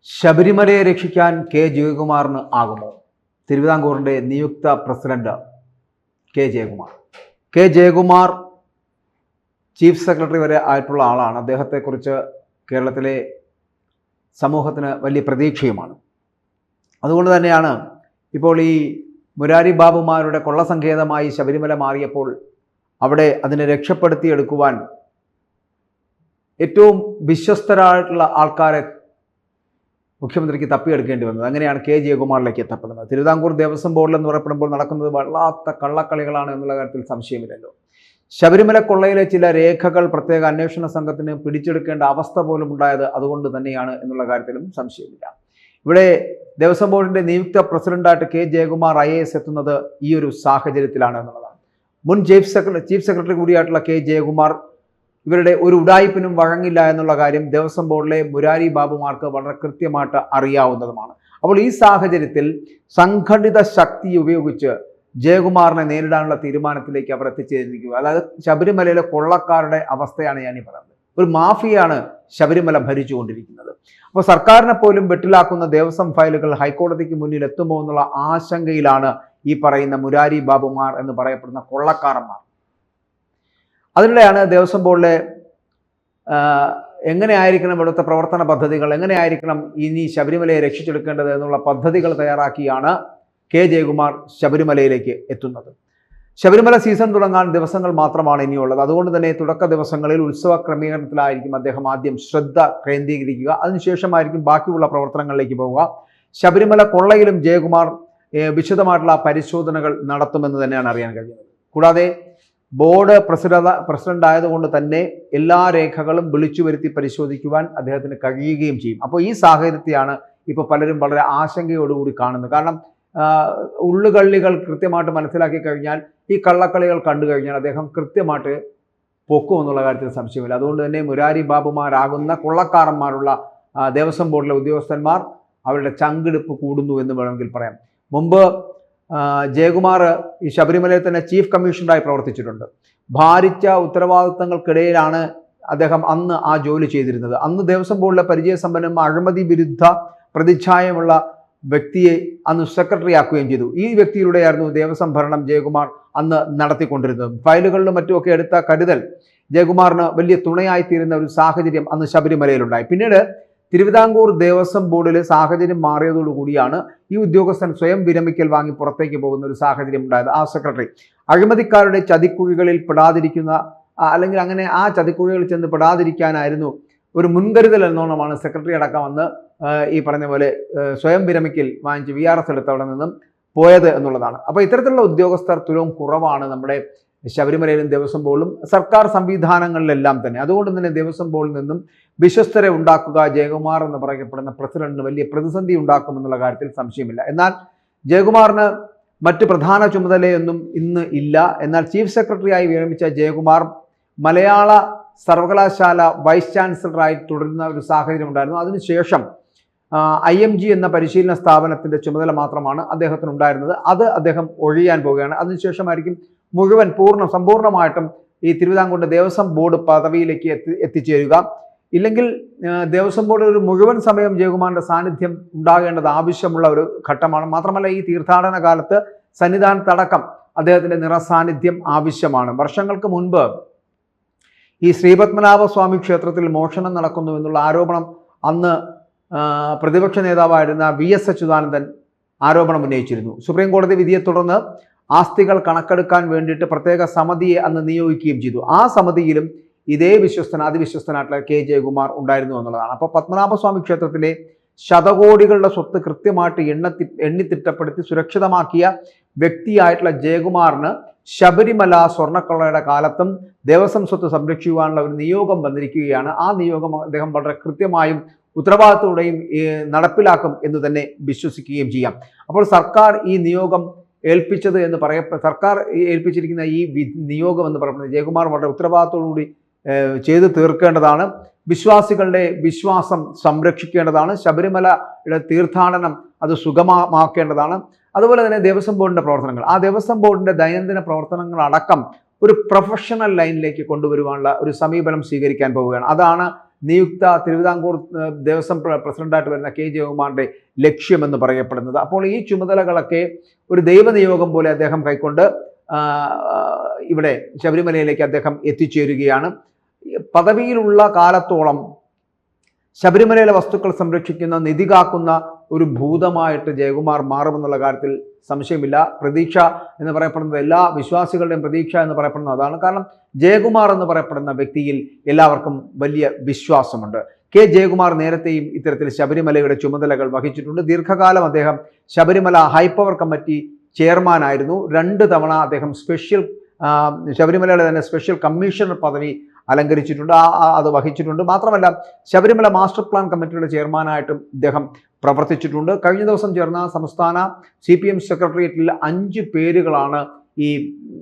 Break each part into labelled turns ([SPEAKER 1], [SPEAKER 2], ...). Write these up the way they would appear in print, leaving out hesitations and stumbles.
[SPEAKER 1] ശബരിമലയെ രക്ഷിക്കാൻ കെ ജയകുമാറിന് ആകുമോ? തിരുവിതാംകൂറിൻ്റെ നിയുക്ത president K Jayakumar. K Jayakumar chief secretary വരെ ആയിട്ടുള്ള ആളാണ്. അദ്ദേഹത്തെക്കുറിച്ച് കേരളത്തിലെ സമൂഹത്തിന് വലിയ പ്രതീക്ഷയുമാണ്. അതുകൊണ്ട് തന്നെയാണ് ഇപ്പോൾ ഈ മുരാരി ബാബുമാരുടെ കൊള്ളസങ്കേതമായി ശബരിമല മാറിയപ്പോൾ അവിടെ അതിനെ രക്ഷപ്പെടുത്തിയെടുക്കുവാൻ ഏറ്റവും വിശ്വസ്തരായിട്ടുള്ള ആൾക്കാരെ മുഖ്യമന്ത്രിക്ക് തപ്പിയെടുക്കേണ്ടി വന്നത്. അങ്ങനെയാണ് കെ ജയകുമാറിലേക്ക് എത്തപ്പെടുന്നത്. തിരുവിതാംകൂർ ദേവസ്വം ബോർഡിൽ എന്ന് പറയപ്പെടുമ്പോൾ നടക്കുന്നത് വല്ലാത്ത കള്ളക്കളികളാണ് എന്നുള്ള കാര്യത്തിൽ സംശയമില്ലല്ലോ. ശബരിമല കൊള്ളയിലെ ചില രേഖകൾ പ്രത്യേക അന്വേഷണ സംഘത്തിന് പിടിച്ചെടുക്കേണ്ട അവസ്ഥ പോലും ഉണ്ടായത് അതുകൊണ്ട് തന്നെയാണ് എന്നുള്ള കാര്യത്തിലും സംശയമില്ല. ഇവിടെ ദേവസ്വം ബോർഡിൻ്റെ നിയുക്ത പ്രസിഡന്റായിട്ട് കെ ജയകുമാർ IAS എത്തുന്നത് ഈ ഒരു സാഹചര്യത്തിലാണ് എന്നുള്ളതാണ്. മുൻ ചീഫ് സെക്രട്ടറി കൂടിയായിട്ടുള്ള കെ ജയകുമാർ ഇവരുടെ ഒരു ഉഡായിപ്പിനും വഴങ്ങില്ല എന്നുള്ള കാര്യം ദേവസ്വം ബോർഡിലെ മുരാരി ബാബുമാർക്ക് വളരെ കൃത്യമായിട്ട് അറിയാവുന്നതുമാണ്. അപ്പോൾ ഈ സാഹചര്യത്തിൽ സംഘടിത ശക്തി ഉപയോഗിച്ച് ജയകുമാറിനെ നേരിടാനുള്ള തീരുമാനത്തിലേക്ക് അവർ എത്തിച്ചേർന്നിരിക്കുക. അതായത് ശബരിമലയിലെ കൊള്ളക്കാരുടെ അവസ്ഥയാണ് ഞാനീ പറയുന്നത്. ഒരു മാഫിയാണ് ശബരിമല ഭരിച്ചുകൊണ്ടിരിക്കുന്നത്. അപ്പോൾ സർക്കാരിനെ പോലും വെട്ടിലാക്കുന്ന ദേവസ്വം ഫയലുകൾ ഹൈക്കോടതിക്ക് മുന്നിൽ എത്തുമോ എന്നുള്ള ആശങ്കയിലാണ് ഈ പറയുന്ന മുരാരി ബാബുമാർ എന്ന് പറയപ്പെടുന്ന കൊള്ളക്കാരന്മാർ. അതിനിടെയാണ് ദേവസ്വം ബോർഡിലെ എങ്ങനെയായിരിക്കണം ഇവിടുത്തെ പ്രവർത്തന പദ്ധതികൾ, എങ്ങനെയായിരിക്കണം ഇനി ശബരിമലയെ രക്ഷിച്ചെടുക്കേണ്ടത് എന്നുള്ള പദ്ധതികൾ തയ്യാറാക്കിയാണ് കെ ജയകുമാർ ശബരിമലയിലേക്ക് എത്തുന്നത്. ശബരിമല സീസൺ തുടങ്ങാൻ ദിവസങ്ങൾ മാത്രമാണ് ഇനിയുള്ളത്. അതുകൊണ്ട് തന്നെ തുടക്ക ദിവസങ്ങളിൽ ഉത്സവ ക്രമീകരണത്തിലായിരിക്കും അദ്ദേഹം ആദ്യം ശ്രദ്ധ കേന്ദ്രീകരിക്കുക. അതിനുശേഷമായിരിക്കും ബാക്കിയുള്ള പ്രവർത്തനങ്ങളിലേക്ക് പോവുക. ശബരിമല കൊള്ളയിലും ജയകുമാർ വിശദമായിട്ടുള്ള പരിശോധനകൾ നടത്തുമെന്ന് തന്നെയാണ് അറിയാൻ കഴിയുന്നത്. കൂടാതെ ബോർഡ് പ്രസിഡന്റ് ആയതുകൊണ്ട് തന്നെ എല്ലാ രേഖകളും വിളിച്ചു വരുത്തി പരിശോധിക്കുവാൻ അദ്ദേഹത്തിന് കഴിയുകയും ചെയ്യും. അപ്പോൾ ഈ സാഹചര്യത്തെയാണ് ഇപ്പോൾ പലരും വളരെ ആശങ്കയോടുകൂടി കാണുന്നത്. കാരണം ഉള്ളുകള്ളികൾ കൃത്യമായിട്ട് മനസ്സിലാക്കി കഴിഞ്ഞാൽ, ഈ കള്ളക്കളികൾ കണ്ടു കഴിഞ്ഞാൽ അദ്ദേഹം കൃത്യമായിട്ട് പൊക്കും എന്നുള്ള കാര്യത്തിൽ സംശയമില്ല. അതുകൊണ്ട് തന്നെ മുരാരി ബാബുമാരാകുന്ന കൊള്ളക്കാരന്മാരുള്ള ദേവസ്വം ബോർഡിലെ ഉദ്യോഗസ്ഥന്മാർ അവരുടെ ചങ്കിടിപ്പ് കൂടുന്നു എന്ന് വേണമെങ്കിൽ പറയാം. മുമ്പ് ജയകുമാർ ഈ ശബരിമലയിൽ തന്നെ ചീഫ് കമ്മീഷണറായി പ്രവർത്തിച്ചിട്ടുണ്ട്. ഭാരിച്ച ഉത്തരവാദിത്തങ്ങൾക്കിടയിലാണ് അദ്ദേഹം അന്ന് ആ ജോലി ചെയ്തിരുന്നത്. അന്ന് ദേവസ്വം ബോർഡിലെ പരിചയസമ്പന്നം അഴിമതി വിരുദ്ധ പ്രതിച്ഛായമുള്ള വ്യക്തിയെ അന്ന് സെക്രട്ടറി ആക്കുകയും ചെയ്തു. ഈ വ്യക്തിയിലൂടെയായിരുന്നു ദേവസ്വം ഭരണം ജയകുമാർ അന്ന് നടത്തിക്കൊണ്ടിരുന്നത്. ഫയലുകളിലും മറ്റുമൊക്കെ എടുത്ത കരുതൽ ജയകുമാറിന് വലിയ തുണയായിത്തീരുന്ന ഒരു സാഹചര്യം അന്ന് ശബരിമലയിലുണ്ടായി. പിന്നീട് തിരുവിതാംകൂർ ദേവസ്വം ബോർഡിലെ സാഹചര്യം മാറിയതോടുകൂടിയാണ് ഈ ഉദ്യോഗസ്ഥൻ സ്വയം വിരമിക്കൽ വാങ്ങി പുറത്തേക്ക് പോകുന്ന ഒരു സാഹചര്യം ഉണ്ടായത്. ആ സെക്രട്ടറി അഴിമതിക്കാരുടെ ചതിക്കുഴികളിൽ പെടാതിരിക്കുന്ന, അല്ലെങ്കിൽ അങ്ങനെ ആ ചതിക്കുഴികളിൽ ചെന്ന് പെടാതിരിക്കാനായിരുന്നു ഒരു മുൻകരുതൽ എന്നോണമാണ് സെക്രട്ടറി അടക്കം വന്ന് ഈ പറഞ്ഞ പോലെ സ്വയം വിരമിക്കൽ വാങ്ങിച്ച് VRS എടുത്തവിടെ നിന്നും പോയത് എന്നുള്ളതാണ്. അപ്പോൾ ഇത്തരത്തിലുള്ള ഉദ്യോഗസ്ഥർ തുലവും കുറവാണ് നമ്മുടെ ശബരിമലയിലും ദേവസ്വം ബോർഡിലും സർക്കാർ സംവിധാനങ്ങളിലെല്ലാം തന്നെ. അതുകൊണ്ട് തന്നെ ദേവസ്വം ബോർഡിൽ നിന്നും വിശ്വസ്തരെ ഉണ്ടാക്കുക ജയകുമാർ എന്ന് പറയപ്പെടുന്ന പ്രസിഡന്റിന് വലിയ പ്രതിസന്ധി ഉണ്ടാക്കുമെന്നുള്ള കാര്യത്തിൽ സംശയമില്ല. എന്നാൽ ജയകുമാറിന് മറ്റ് പ്രധാന ചുമതലയൊന്നും ഇന്ന് ഇല്ല. എന്നാൽ ചീഫ് സെക്രട്ടറിയായി വിരമിച്ച ജയകുമാർ മലയാള സർവകലാശാല വൈസ് ചാൻസലറായി തുടരുന്ന ഒരു സാഹചര്യം ഉണ്ടായിരുന്നു. അതിനുശേഷം IMG എന്ന പരിശീലന സ്ഥാപനത്തിൻ്റെ ചുമതല മാത്രമാണ് അദ്ദേഹത്തിന് ഉണ്ടായിരുന്നത്. അത് അദ്ദേഹം ഒഴിയാൻ പോവുകയാണ്. അതിനുശേഷമായിരിക്കും സമ്പൂർണ്ണമായിട്ടും ഈ തിരുവിതാംകൂറിൻ്റെ ദേവസ്വം ബോർഡ് പദവിയിലേക്ക് എത്തിച്ചേരുക. ഇല്ലെങ്കിൽ ദേവസ്വം ബോർഡ് ഒരു മുഴുവൻ സമയം ജയകുമാറിൻ്റെ സാന്നിധ്യം ഉണ്ടാകേണ്ടത് ആവശ്യമുള്ള ഒരു ഘട്ടമാണ്. മാത്രമല്ല ഈ തീർത്ഥാടന കാലത്ത് സന്നിധാനത്തടക്കം അദ്ദേഹത്തിൻ്റെ നിറസാന്നിധ്യം ആവശ്യമാണ്. വർഷങ്ങൾക്ക് മുൻപ് ഈ ശ്രീപത്മനാഭസ്വാമി ക്ഷേത്രത്തിൽ മോഷണം നടക്കുന്നു എന്നുള്ള ആരോപണം അന്ന് പ്രതിപക്ഷ നേതാവായിരുന്ന VS അച്യുതാനന്ദൻ ആരോപണം ഉന്നയിച്ചിരുന്നു. സുപ്രീം കോടതി വിധിയെ തുടർന്ന് ആസ്തികൾ കണക്കെടുക്കാൻ വേണ്ടിയിട്ട് പ്രത്യേക സമിതിയെ അന്ന് നിയോഗിക്കുകയും ചെയ്തു. ആ സമിതിയിലും ഇതേ അതിവിശ്വസ്തനായിട്ടുള്ള കെ ജയകുമാർ ഉണ്ടായിരുന്നു എന്നുള്ളതാണ്. അപ്പോൾ പത്മനാഭസ്വാമി ക്ഷേത്രത്തിലെ ശതകോടികളുടെ സ്വത്ത് കൃത്യമായിട്ട് എണ്ണിത്തിട്ടപ്പെടുത്തി സുരക്ഷിതമാക്കിയ വ്യക്തിയായിട്ടുള്ള ജയകുമാറിന് ശബരിമല സ്വർണ്ണക്കൊള്ളയുടെ കാലത്തും ദേവസ്വം സ്വത്ത് സംരക്ഷിക്കുവാനുള്ള ഒരു നിയോഗം വന്നിരിക്കുകയാണ്. ആ നിയോഗം അദ്ദേഹം വളരെ കൃത്യമായും ഉത്തരവാദിത്തത്തോടെയും നടപ്പിലാക്കും എന്ന് തന്നെ വിശ്വസിക്കുകയും ചെയ്യാം. അപ്പോൾ സർക്കാർ ഈ നിയോഗം സർക്കാർ ഏൽപ്പിച്ചിരിക്കുന്ന ഈ നിയോഗം എന്ന് പറയുന്നത് ജയകുമാർ വളരെ ഉത്തരവാദിത്തത്തോടുകൂടി ചെയ്തു തീർക്കേണ്ടതാണ്. വിശ്വാസികളുടെ വിശ്വാസം സംരക്ഷിക്കേണ്ടതാണ്. ശബരിമലയുടെ തീർത്ഥാടനം അത് സുഗമമാക്കേണ്ടതാണ്. അതുപോലെ തന്നെ ദേവസ്വം ബോർഡിൻ്റെ പ്രവർത്തനങ്ങൾ, ആ ദേവസ്വം ബോർഡിൻ്റെ ദൈനംദിന പ്രവർത്തനങ്ങളടക്കം ഒരു പ്രൊഫഷണൽ ലൈനിലേക്ക് കൊണ്ടുവരുവാനുള്ള ഒരു സമീപനം സ്വീകരിക്കാൻ പോവുകയാണ്. അതാണ് നിയുക്ത തിരുവിതാംകൂർ ദേവസ്വം പ്രസിഡന്റായിട്ട് വരുന്ന കെ ജയകുമാറിന്റെ ലക്ഷ്യമെന്ന് പറയപ്പെടുന്നത്. അപ്പോൾ ഈ ചുമതലകളൊക്കെ ഒരു ദൈവനിയോഗം പോലെ അദ്ദേഹം കൈക്കൊണ്ട് ഇവിടെ ശബരിമലയിലേക്ക് അദ്ദേഹം എത്തിച്ചേരുകയാണ്. പദവിയിലുള്ള കാലത്തോളം ശബരിമലയിലെ വസ്തുക്കൾ സംരക്ഷിക്കുന്ന, നിധി കാക്കുന്ന ഒരു ഭൂതമായിട്ട് ജയകുമാർ മാറുമെന്നുള്ള കാര്യത്തിൽ സംശയമില്ല. പ്രതീക്ഷ എന്ന് പറയപ്പെടുന്നത്, എല്ലാ വിശ്വാസികളുടെയും പ്രതീക്ഷ എന്ന് പറയപ്പെടുന്നത് അതാണ്. കാരണം ജയകുമാർ എന്ന് പറയപ്പെടുന്ന വ്യക്തിയിൽ എല്ലാവർക്കും വലിയ വിശ്വാസമുണ്ട്. കെ ജയകുമാർ നേരത്തെയും ഇത്തരത്തിൽ ശബരിമലയുടെ ചുമതലകൾ വഹിച്ചിട്ടുണ്ട്. ദീർഘകാലം അദ്ദേഹം ശബരിമല ഹൈപ്പവർ കമ്മിറ്റി ചെയർമാനായിരുന്നു. 2 തവണ അദ്ദേഹം ശബരിമലയുടെ തന്നെ സ്പെഷ്യൽ കമ്മീഷണർ പദവി അലങ്കരിച്ചിട്ടുണ്ട്, അത് വഹിച്ചിട്ടുണ്ട്. മാത്രമല്ല ശബരിമല മാസ്റ്റർ പ്ലാൻ കമ്മിറ്റിയുടെ ചെയർമാനായിട്ടും ഇദ്ദേഹം പ്രവർത്തിച്ചിട്ടുണ്ട്. കഴിഞ്ഞ ദിവസം ചേർന്ന സംസ്ഥാന CPM സെക്രട്ടേറിയറ്റിൽ 5 പേരുകളാണ്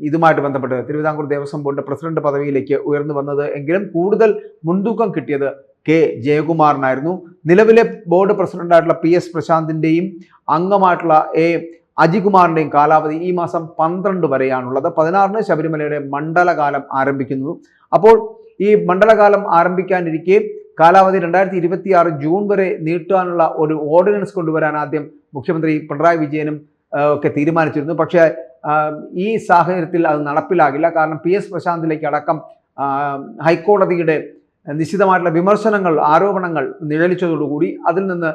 [SPEAKER 1] ഇതുമായിട്ട് ബന്ധപ്പെട്ട് തിരുവിതാംകൂർ ദേവസ്വം ബോർഡിന്റെ പ്രസിഡന്റ് പദവിയിലേക്ക് ഉയർന്നു വന്നത്. എങ്കിലും കൂടുതൽ മുൻതൂക്കം കിട്ടിയത് കെ ജയകുമാറിനായിരുന്നു. നിലവിലെ ബോർഡ് പ്രസിഡന്റായിട്ടുള്ള PS പ്രശാന്തിന്റെയും അംഗമായിട്ടുള്ള അജികുമാറിന്റെയും കാലാവധി ഈ മാസം 12 വരെയാണുള്ളത്. 16-ന് ശബരിമലയുടെ മണ്ഡലകാലം ആരംഭിക്കുന്നു. അപ്പോൾ ഈ മണ്ഡലകാലം ആരംഭിക്കാനിരിക്കെ കാലാവധി 2026 ജൂൺ വരെ നീട്ടാനുള്ള ഒരു ഓർഡിനൻസ് കൊണ്ടുവരാൻ ആദ്യം മുഖ്യമന്ത്രി പിണറായി വിജയനും ഒക്കെ തീരുമാനിച്ചിരുന്നു. പക്ഷേ ഈ സാഹചര്യത്തിൽ അത് നടപ്പിലാകില്ല. കാരണം PS പ്രശാന്തിലേക്ക് അടക്കം ഹൈക്കോടതിയുടെ നിശ്ചിതമായിട്ടുള്ള വിമർശനങ്ങൾ, ആരോപണങ്ങൾ നിഴലിച്ചതോടുകൂടി അതിൽ നിന്ന്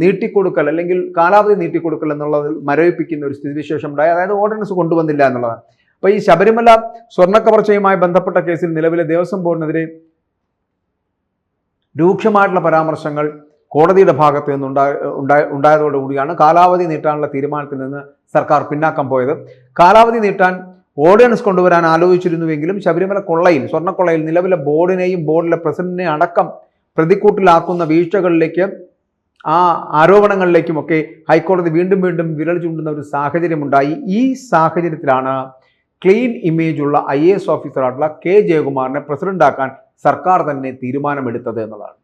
[SPEAKER 1] നീട്ടിക്കൊടുക്കൽ അല്ലെങ്കിൽ കാലാവധി നീട്ടിക്കൊടുക്കൽ എന്നുള്ളത് മരവിപ്പിക്കുന്ന ഒരു സ്ഥിതിവിശേഷം ഉണ്ടായി. അതായത് ഓർഡിനൻസ് കൊണ്ടുവന്നില്ല എന്നുള്ളതാണ്. അപ്പോൾ ഈ ശബരിമല സ്വർണ്ണക്കവർച്ചയുമായി ബന്ധപ്പെട്ട കേസിൽ നിലവിലെ ദേവസ്വം ബോർഡിനെതിരെ രൂക്ഷമായിട്ടുള്ള പരാമർശങ്ങൾ കോടതിയുടെ ഭാഗത്ത് നിന്ന് ഉണ്ടായതോടുകൂടിയാണ് കാലാവധി നീട്ടാനുള്ള തീരുമാനത്തിൽ നിന്ന് സർക്കാർ പിന്നാക്കം പോയത്. കാലാവധി നീട്ടാൻ ഓർഡിനൻസ് കൊണ്ടുവരാൻ ആലോചിച്ചിരുന്നുവെങ്കിലും ശബരിമല കൊള്ളയിൽ, സ്വർണ്ണക്കൊള്ളയിൽ നിലവിലെ ബോർഡിനെയും ബോർഡിലെ പ്രസിഡന്റിനെയും അടക്കം പ്രതിക്കൂട്ടിലാക്കുന്ന വീഴ്ചകളിലേക്ക്, ആ ആരോപണങ്ങളിലേക്കുമൊക്കെ ഹൈക്കോടതി വീണ്ടും വിരൽ ചൂണ്ടുന്ന ഒരു സാഹചര്യമുണ്ടായി. ഈ സാഹചര്യത്തിലാണ് ക്ലീൻ ഇമേജ് ഉള്ള IAS ഓഫീസറായിട്ടുള്ള കെ ജയകുമാറിനെ പ്രസിഡന്റാക്കാൻ സർക്കാർ തന്നെ തീരുമാനമെടുത്തത് എന്നുള്ളതാണ്.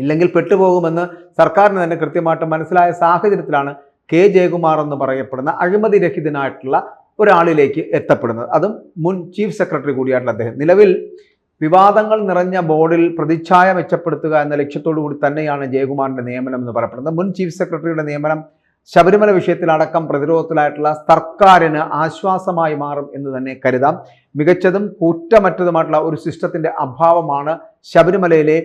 [SPEAKER 1] ഇല്ലെങ്കിൽ പെട്ടുപോകുമെന്ന് സർക്കാരിന് തന്നെ കൃത്യമായിട്ട് മനസ്സിലായ സാഹചര്യത്തിലാണ് കെ ജയകുമാർ എന്ന് പറയപ്പെടുന്ന അഴിമതിരഹിതനായിട്ടുള്ള ഒരാളിലേക്ക് എത്തപ്പെടുന്നത്. അതും മുൻ ചീഫ് സെക്രട്ടറി കൂടിയായിട്ടുള്ള അദ്ദേഹം. നിലവിൽ വിവാദങ്ങൾ നിറഞ്ഞ ബോർഡിൽ പ്രതിച്ഛായ മെച്ചപ്പെടുത്തുക എന്ന ലക്ഷ്യത്തോടു കൂടി തന്നെയാണ് ജയകുമാറിന്റെ നിയമനം എന്ന് പറയപ്പെടുന്നത്. മുൻ ചീഫ് സെക്രട്ടറിയുടെ നിയമനം ശബരിമല വിഷയത്തിലടക്കം പ്രതിരോധത്തിലായിട്ടുള്ള സർക്കാരിന് ആശ്വാസമായി മാറും എന്ന് തന്നെ കരുതാം. മികച്ചതും കുറ്റമറ്റതുമായിട്ടുള്ള ഒരു സിസ്റ്റത്തിന്റെ അഭാവമാണ് ശബരിമലയിലെ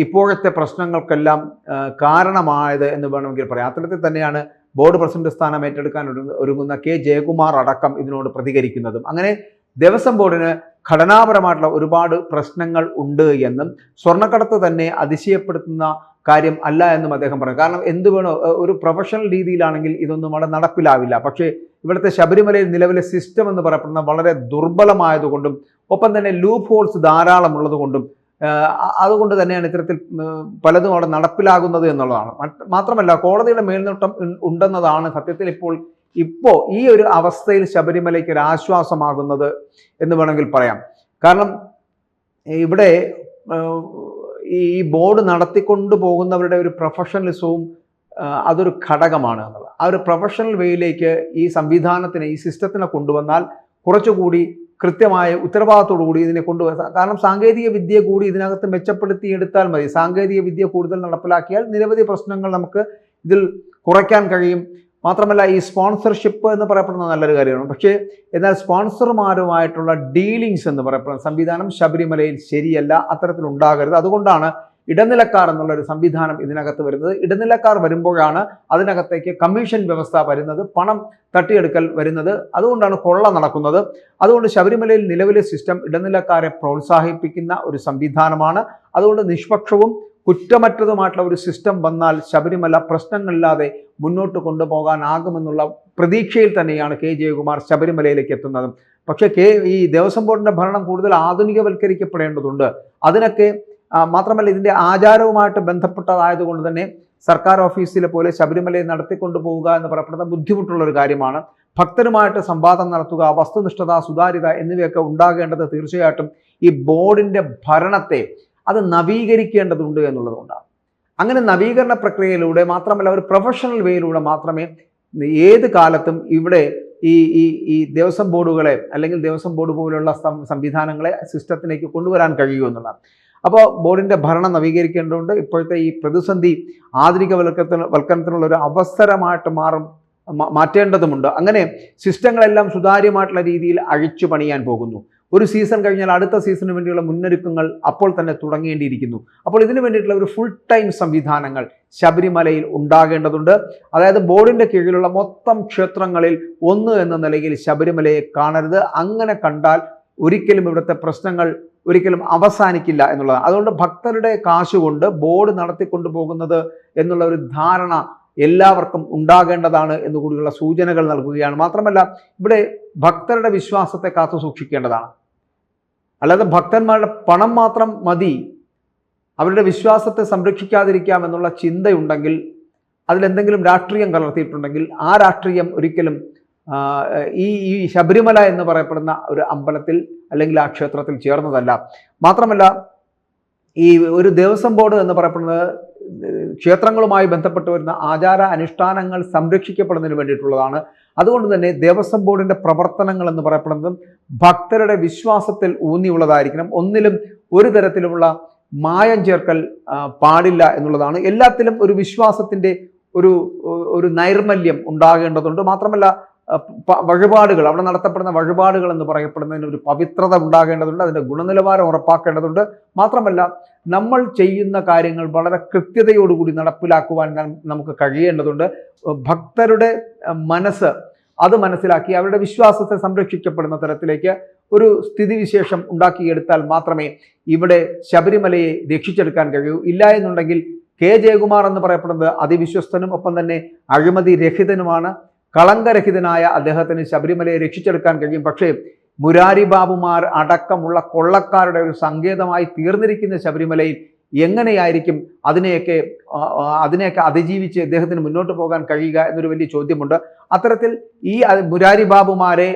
[SPEAKER 1] ഇപ്പോഴത്തെ പ്രശ്നങ്ങൾക്കെല്ലാം കാരണമായത് എന്ന് വേണമെങ്കിൽ പറയാം. അത്തരത്തിൽ തന്നെയാണ് ബോർഡ് പ്രസിഡന്റ് സ്ഥാനം ഏറ്റെടുക്കാൻ ഒരുങ്ങുന്ന കെ ജയകുമാർ അടക്കം ഇതിനോട് പ്രതികരിക്കുന്നതും. അങ്ങനെ ദേവസ്വം ബോർഡിന് ഘടനാപരമായിട്ടുള്ള ഒരുപാട് പ്രശ്നങ്ങൾ ഉണ്ട് എന്നും സ്വർണ്ണക്കടത്ത് തന്നെ അതിശയപ്പെടുത്തുന്ന കാര്യം അല്ല എന്നും അദ്ദേഹം പറഞ്ഞു. കാരണം എന്ത് വേണോ, ഒരു പ്രൊഫഷണൽ രീതിയിലാണെങ്കിൽ ഇതൊന്നും അവിടെ നടപ്പിലാവില്ല. പക്ഷേ ഇവിടുത്തെ ശബരിമലയിൽ നിലവിലെ സിസ്റ്റം എന്ന് പറയപ്പെടുന്ന വളരെ ദുർബലമായതുകൊണ്ടും ഒപ്പം തന്നെ ലൂപ്പ് ഹോൾസ് ധാരാളം ഉള്ളതുകൊണ്ടും അതുകൊണ്ട് തന്നെയാണ് ഇത്തരത്തിൽ പലതും അവിടെ നടപ്പിലാകുന്നത് എന്നുള്ളതാണ്. മാത്രമല്ല കോടതിയുടെ മേൽനോട്ടം ഉണ്ടെന്നതാണ് സത്യത്തിൽ ഇപ്പോൾ ഈ ഒരു അവസ്ഥയിൽ ശബരിമലയ്ക്ക് ഒരു ആശ്വാസമാകുന്നത് എന്ന് വേണമെങ്കിൽ പറയാം. കാരണം ഇവിടെ ഈ ബോർഡ് നടത്തിക്കൊണ്ടു പോകുന്നവരുടെ ഒരു പ്രൊഫഷണലിസവും അതൊരു ഘടകമാണ് എന്നുള്ളത്. ആ ഒരു പ്രൊഫഷണൽ വേയിലേക്ക് ഈ സംവിധാനത്തിനെ, ഈ സിസ്റ്റത്തിനെ കൊണ്ടുവന്നാൽ കുറച്ചുകൂടി കൃത്യമായ ഉത്തരവാദിത്തോടു കൂടി ഇതിനെ കൊണ്ടുവരാം. കാരണം സാങ്കേതിക വിദ്യ കൂടി ഇതിനകത്ത് മെച്ചപ്പെടുത്തിയെടുത്താൽ മതി. സാങ്കേതിക വിദ്യ കൂടുതൽ നടപ്പിലാക്കിയാൽ നിരവധി പ്രശ്നങ്ങൾ നമുക്ക് ഇതിൽ കുറയ്ക്കാൻ കഴിയും. മാത്രമല്ല ഈ സ്പോൺസർഷിപ്പ് എന്ന് പറയപ്പെടുന്ന നല്ലൊരു കാര്യമാണ്. പക്ഷേ എന്നാൽ സ്പോൺസർമാരുമായിട്ടുള്ള ഡീലിങ്സ് എന്ന് പറയപ്പെടുന്ന സംവിധാനം ശബരിമലയിൽ ശരിയല്ല, അത്തരത്തിലുണ്ടാകരുത്. അതുകൊണ്ടാണ് ഇടനിലക്കാർ എന്നുള്ളൊരു സംവിധാനം ഇതിനകത്ത് വരുന്നത്. ഇടനിലക്കാർ വരുമ്പോഴാണ് അതിനകത്തേക്ക് കമ്മീഷൻ വ്യവസ്ഥ വരുന്നത്, പണം തട്ടിയെടുക്കൽ വരുന്നത്. അതുകൊണ്ടാണ് കൊള്ള നടക്കുന്നത്. അതുകൊണ്ട് ശബരിമലയിൽ നിലവിലെ സിസ്റ്റം ഇടനിലക്കാരെ പ്രോത്സാഹിപ്പിക്കുന്ന ഒരു സംവിധാനമാണ്. അതുകൊണ്ട് നിഷ്പക്ഷവും കുറ്റമറ്റതുമായിട്ടുള്ള ഒരു സിസ്റ്റം വന്നാൽ ശബരിമല പ്രശ്നങ്ങളില്ലാതെ മുന്നോട്ട് കൊണ്ടുപോകാനാകുമെന്നുള്ള പ്രതീക്ഷയിൽ തന്നെയാണ് കെ ജയകുമാർ ശബരിമലയിലേക്ക് എത്തുന്നത്. പക്ഷേ ഈ ദേവസ്വം ബോർഡിന്റെ ഭരണം കൂടുതൽ ആധുനികവൽക്കരിക്കപ്പെടേണ്ടതുണ്ട്. അതിനൊക്കെ മാത്രമല്ല ഇതിൻ്റെ ആചാരവുമായിട്ട് ബന്ധപ്പെട്ടതായതുകൊണ്ട് തന്നെ സർക്കാർ ഓഫീസിലെ പോലെ ശബരിമലയെ നടത്തിക്കൊണ്ടുപോവുക എന്ന് പറയപ്പെടുന്ന ബുദ്ധിമുട്ടുള്ള ഒരു കാര്യമാണ്. ഭക്തരുമായിട്ട് സംവാദം നടത്തുക, വസ്തുനിഷ്ഠത, സുതാര്യത എന്നിവയൊക്കെ ഉണ്ടാകേണ്ടത് തീർച്ചയായിട്ടും ഈ ബോർഡിൻ്റെ ഭരണത്തെ അത് നവീകരിക്കേണ്ടതുണ്ട് എന്നുള്ളതുകൊണ്ടാണ്. അങ്ങനെ നവീകരണ പ്രക്രിയയിലൂടെ മാത്രമല്ല ഒരു പ്രൊഫഷണൽ വേയിലൂടെ മാത്രമേ ഏത് കാലത്തും ഇവിടെ ഈ ദേവസ്വം ബോർഡുകളെ അല്ലെങ്കിൽ ദേവസ്വം ബോർഡ് പോലുള്ള സംവിധാനങ്ങളെ സിസ്റ്റത്തിലേക്ക് കൊണ്ടുവരാൻ കഴിയൂ എന്നുള്ളതാണ്. അപ്പോൾ ബോർഡിൻ്റെ ഭരണം നവീകരിക്കേണ്ടതുണ്ട്. ഇപ്പോഴത്തെ ഈ പ്രതിസന്ധി ആധുനികവൽക്കരണത്തിനുള്ള ഒരു അവസരമായിട്ട് മാറ്റേണ്ടതുമുണ്ട്. അങ്ങനെ സിസ്റ്റങ്ങളെല്ലാം സുതാര്യമായിട്ടുള്ള രീതിയിൽ അഴിച്ചു പണിയാൻ പോകുന്നു. ഒരു സീസൺ കഴിഞ്ഞാൽ അടുത്ത സീസണിന് വേണ്ടിയുള്ള മുന്നൊരുക്കങ്ങൾ അപ്പോൾ തന്നെ തുടങ്ങേണ്ടിയിരിക്കുന്നു. അപ്പോൾ ഇതിനു വേണ്ടിയിട്ടുള്ള ഒരു ഫുൾ ടൈം സംവിധാനങ്ങൾ ശബരിമലയിൽ ഉണ്ടാകേണ്ടതുണ്ട്. അതായത് ബോർഡിൻ്റെ കീഴിലുള്ള മൊത്തം ക്ഷേത്രങ്ങളിൽ ഒന്ന് എന്ന നിലയിൽ ശബരിമലയെ കാണരുത്. അങ്ങനെ കണ്ടാൽ ഒരിക്കലും ഇവിടുത്തെ പ്രശ്നങ്ങൾ ഒരിക്കലും അവസാനിക്കില്ല എന്നുള്ളതാണ്. അതുകൊണ്ട് ഭക്തരുടെ കാശുകൊണ്ട് ബോർഡ് നടത്തിക്കൊണ്ടുപോകുന്നത് എന്നുള്ള ഒരു ധാരണ എല്ലാവർക്കും ഉണ്ടാകേണ്ടതാണ് എന്നുകൂടിയുള്ള സൂചനകൾ നൽകുകയാണ്. മാത്രമല്ല ഇവിടെ ഭക്തരുടെ വിശ്വാസത്തെ കാത്തു സൂക്ഷിക്കേണ്ടതാണ്. അല്ലാതെ ഭക്തന്മാരുടെ പണം മാത്രം മതി, അവരുടെ വിശ്വാസത്തെ സംരക്ഷിക്കാതിരിക്കാം എന്നുള്ള ചിന്തയുണ്ടെങ്കിൽ, അതിലെന്തെങ്കിലും രാഷ്ട്രീയം കലർത്തിയിട്ടുണ്ടെങ്കിൽ ആ രാഷ്ട്രീയം ഒരിക്കലും ഈ ശബരിമല എന്ന് പറയപ്പെടുന്ന ഒരു അമ്പലത്തിൽ അല്ലെങ്കിൽ ആ ക്ഷേത്രത്തിൽ ചേർന്നതല്ല. മാത്രമല്ല ഈ ഒരു ദേവസ്വം ബോർഡ് എന്ന് പറയപ്പെടുന്നത് ക്ഷേത്രങ്ങളുമായി ബന്ധപ്പെട്ട് വരുന്ന ആചാര അനുഷ്ഠാനങ്ങൾ സംരക്ഷിക്കപ്പെടുന്നതിന് വേണ്ടിയിട്ടുള്ളതാണ്. അതുകൊണ്ട് തന്നെ ദേവസ്വം ബോർഡിൻ്റെ പ്രവർത്തനങ്ങൾ എന്ന് പറയപ്പെടുന്നതും ഭക്തരുടെ വിശ്വാസത്തിൽ ഊന്നിയുള്ളതായിരിക്കണം. ഒന്നിലും ഒരു തരത്തിലുമുള്ള മായം ചേർക്കൽ പാടില്ല എന്നുള്ളതാണ്. എല്ലാത്തിലും ഒരു വിശ്വാസത്തിൻ്റെ ഒരു നൈർമല്യം ഉണ്ടാകേണ്ടതുണ്ട്. മാത്രമല്ല വഴിപാടുകൾ, അവിടെ നടത്തപ്പെടുന്ന വഴിപാടുകൾ എന്ന് പറയപ്പെടുന്നതിന് ഒരു പവിത്രത ഉണ്ടാകേണ്ടതുണ്ട്. അതിൻ്റെ ഗുണനിലവാരം ഉറപ്പാക്കേണ്ടതുണ്ട്. മാത്രമല്ല നമ്മൾ ചെയ്യുന്ന കാര്യങ്ങൾ വളരെ കൃത്യതയോടുകൂടി നടപ്പിലാക്കുവാൻ നമുക്ക് കഴിയേണ്ടതുണ്ട്. ഭക്തരുടെ മനസ്സ് അത് മനസ്സിലാക്കി അവരുടെ വിശ്വാസത്തെ സംരക്ഷിക്കപ്പെടുന്ന തരത്തിലേക്ക് ഒരു സ്ഥിതിവിശേഷം ഉണ്ടാക്കിയെടുത്താൽ മാത്രമേ ഇവിടെ ശബരിമലയെ രക്ഷിച്ചെടുക്കാൻ കഴിയൂ. ഇല്ല എന്നുണ്ടെങ്കിൽ കെ ജയകുമാർ എന്ന് പറയപ്പെടുന്നത് അതിവിശ്വസ്തനും ഒപ്പം തന്നെ അഴിമതി രഹിതനുമാണ്. കളങ്കരഹിതനായ അദ്ദേഹത്തിന് ശബരിമലയെ രക്ഷിച്ചെടുക്കാൻ കഴിയും. പക്ഷേ മുരാരി ബാബുമാർ അടക്കമുള്ള കൊള്ളക്കാരുടെ ഒരു സങ്കേതമായി തീർന്നിരിക്കുന്ന ശബരിമലയിൽ എങ്ങനെയായിരിക്കും അതിനെയൊക്കെ അതിജീവിച്ച് അദ്ദേഹത്തിന് മുന്നോട്ട് പോകാൻ കഴിയുക എന്നൊരു വലിയ ചോദ്യമുണ്ട്. അത്തരത്തിൽ ഈ മുരാരി ബാബുമാരെ,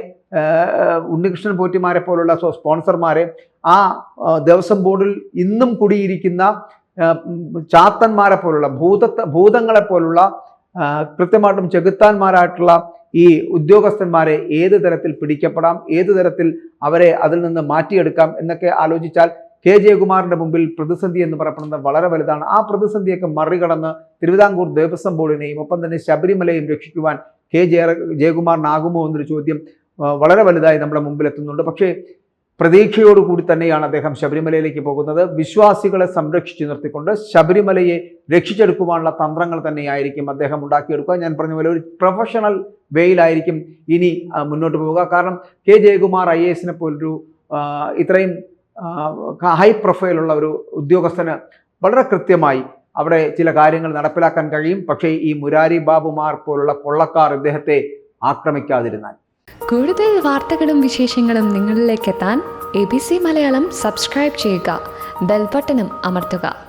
[SPEAKER 1] ഉണ്ണികൃഷ്ണൻ പോറ്റിമാരെ പോലുള്ള സ്പോൺസർമാരെ, ആ ദേവസ്വം ബോർഡിൽ ഇന്നും കുടിയിരിക്കുന്ന ചാത്തന്മാരെ പോലുള്ള ഭൂതങ്ങളെ പോലുള്ള കൃത്യമായിട്ടും ചെകുത്താന്മാരായിട്ടുള്ള ഈ ഉദ്യോഗസ്ഥന്മാരെ ഏത് തരത്തിൽ പിടിക്കപ്പെടാം, ഏത് തരത്തിൽ അവരെ അതിൽ നിന്ന് മാറ്റിയെടുക്കാം എന്നൊക്കെ ആലോചിച്ചാൽ കെ ജയകുമാറിന്റെ മുമ്പിൽ പ്രതിസന്ധി എന്ന് പറയപ്പെടുന്നത് വളരെ വലുതാണ്. ആ പ്രതിസന്ധിയൊക്കെ മറികടന്ന് തിരുവിതാംകൂർ ദേവസ്വം ബോർഡിനെയും ഒപ്പം തന്നെ ശബരിമലയും രക്ഷിക്കുവാൻ കെ ജയകുമാറിനാകുമോ എന്നൊരു ചോദ്യം വളരെ വലുതായി നമ്മുടെ മുമ്പിൽ എത്തുന്നുണ്ട്. പക്ഷേ പ്രതീക്ഷയോടുകൂടി തന്നെയാണ് അദ്ദേഹം ശബരിമലയിലേക്ക് പോകുന്നത്. വിശ്വാസികളെ സംരക്ഷിച്ചു നിർത്തിക്കൊണ്ട് ശബരിമലയെ രക്ഷിച്ചെടുക്കുവാനുള്ള തന്ത്രങ്ങൾ തന്നെയായിരിക്കും അദ്ദേഹം ഉണ്ടാക്കിയെടുക്കുക. ഞാൻ പറഞ്ഞ പോലെ ഒരു പ്രൊഫഷണൽ വേയിലായിരിക്കും ഇനി മുന്നോട്ട് പോവുക. കാരണം കെ ജയകുമാർ IAS പോലൊരു ഇത്രയും ഹൈ പ്രൊഫൈലുള്ള ഒരു ഉദ്യോഗസ്ഥന് വളരെ കൃത്യമായി അവിടെ ചില കാര്യങ്ങൾ നടപ്പിലാക്കാൻ കഴിയും. പക്ഷേ ഈ മുരാരി ബാബുമാർ പോലുള്ള കൊള്ളക്കാർ ഇദ്ദേഹത്തെ ആക്രമിക്കാതിരുന്നാൽ.
[SPEAKER 2] കൂടുതൽ വാർത്തകളും വിശേഷങ്ങളും നിങ്ങളിലേക്ക് എത്താൻ ABC മലയാളം സബ്സ്ക്രൈബ് ചെയ്യുക, ബെൽ ബട്ടണും അമർത്തുക.